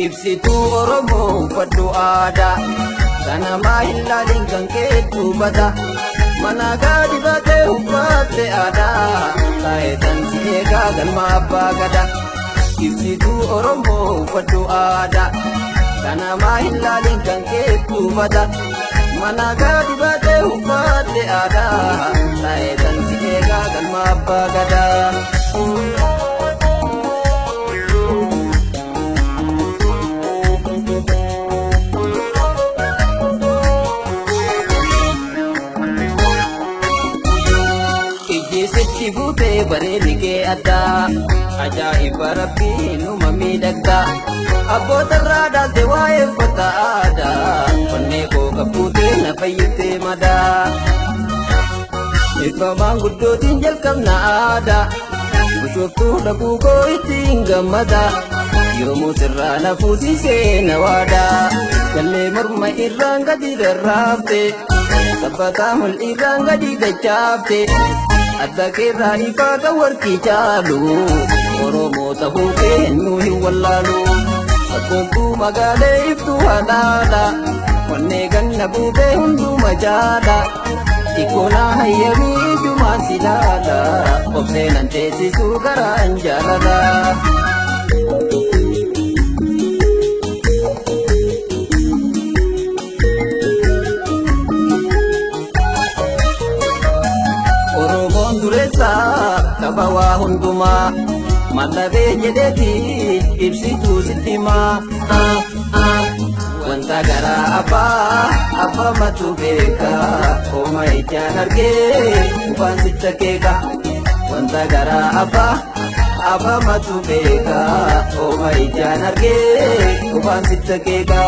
Ibsituu Oromoo uffadhu aadaa kana maahillaliin kan keetu bada mana gadi batee uffatte aadaa taayitan si eegaa galma abbaa gadaa. Ibsituu Oromoo uffadhu aadaa kana maahillaliin kan keetu bada mana gadi batee uffatte aadaa taayitan si eegaa galma abbaa gadaa. Bute bareedni kee addaa ajaa'iba rabbii numa miidhagdaa abboota irraa dhaalte waa'ee uffata aadaa onnee koo qabduutee na fayyitee madaa. Ifa maanguddootiin jalqabna aadaa bushooftuu dhaquu koo ittiin gammadaa yoomuu sirraa na fuusisee na waadaa gallee morma irraan gadi rarraafte sabbataa mul'irraan gadi dachaafte. Adda keerraa ifaa kan warqii caalu Oromoo tahuu keenyu hin wallaalu akkoontuu magaalee iftuu haadhaadha onnee ganna buutee hunduma jaadha ikkoonaa hayyamii jumaan silaadha obseenan teessisuu garaan jaalala. Kaba waa hundumaa mallabee jedheetiin ibsituu sitti himaa wanta garaa abbaa matu beeka hooma ijaan argee ufaan sitta keeka wanta garaa abbaa matu beeka hooma ijaan argee ufaan sitta keeka.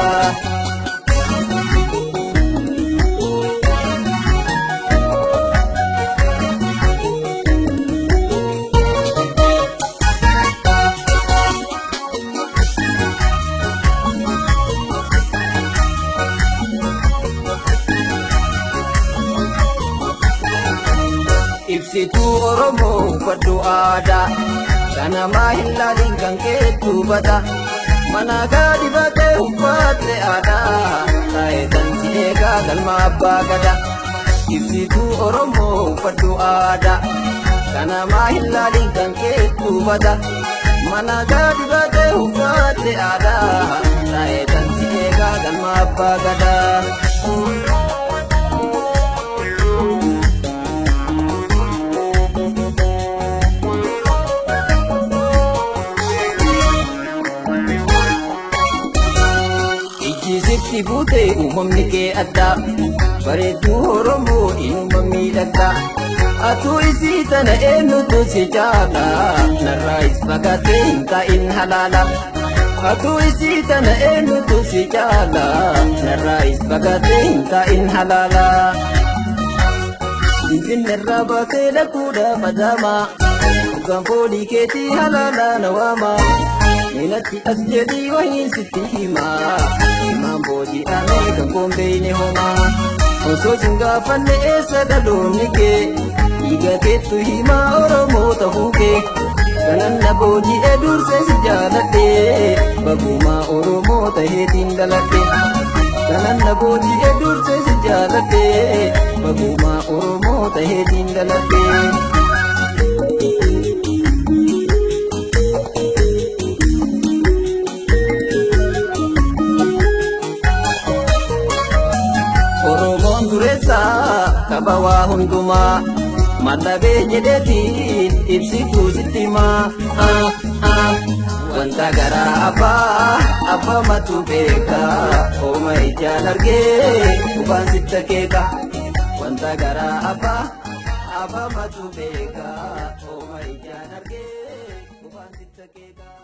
Ibsituu Oromoo uffadhu aadaa kana maahillaliin kan keetu bada mana gadi batee uffatte aadaa taayitan si eegaa galma abbaa gadaa. Ibsituu Oromoo uffadhu aadaa kana maahillaliin kan keetu bada mana gadi batee uffatte aadaa taayitan si eegaa galma abbaa gadaa. Sitti bute uumamni kee addaa bareedduu Oromoo inuma miidhagdaa atuu isii tana eenyutu si jaala narraa is fagaatee hin taa'in halaala atuu isii tana eenyutu si jaala narraa is fagaatee hin taa'in halaala. Finfinneerraa baatee dhaquudhaaf adaamaa dhugaan foolii keetii halaala na waamaa minatti as jedhii wahiin sitti himaa himaan booji'amee kan koombeeyne homaa osoo sin gaafanne eessa dhaloonni kee dhiiga keettu himaa Oromoo tahuu kee kanan na booji'ee dursee si jaaladhe bagumaa Oromoo taheetiin dhaladhe kanan na booji'ee dursee si jaaladhe bagumaa Oromoo taheetiin dhaladhe. Kaba waa hundumaa mallabee jedheetiin ibsituu sitti himaa wanta garaa abbaa matu beeka hooma ijaan argee ufaan sitta keeka wanta garaa abbaa matu beeka hooma ijaan argee ufaan sitta keeka.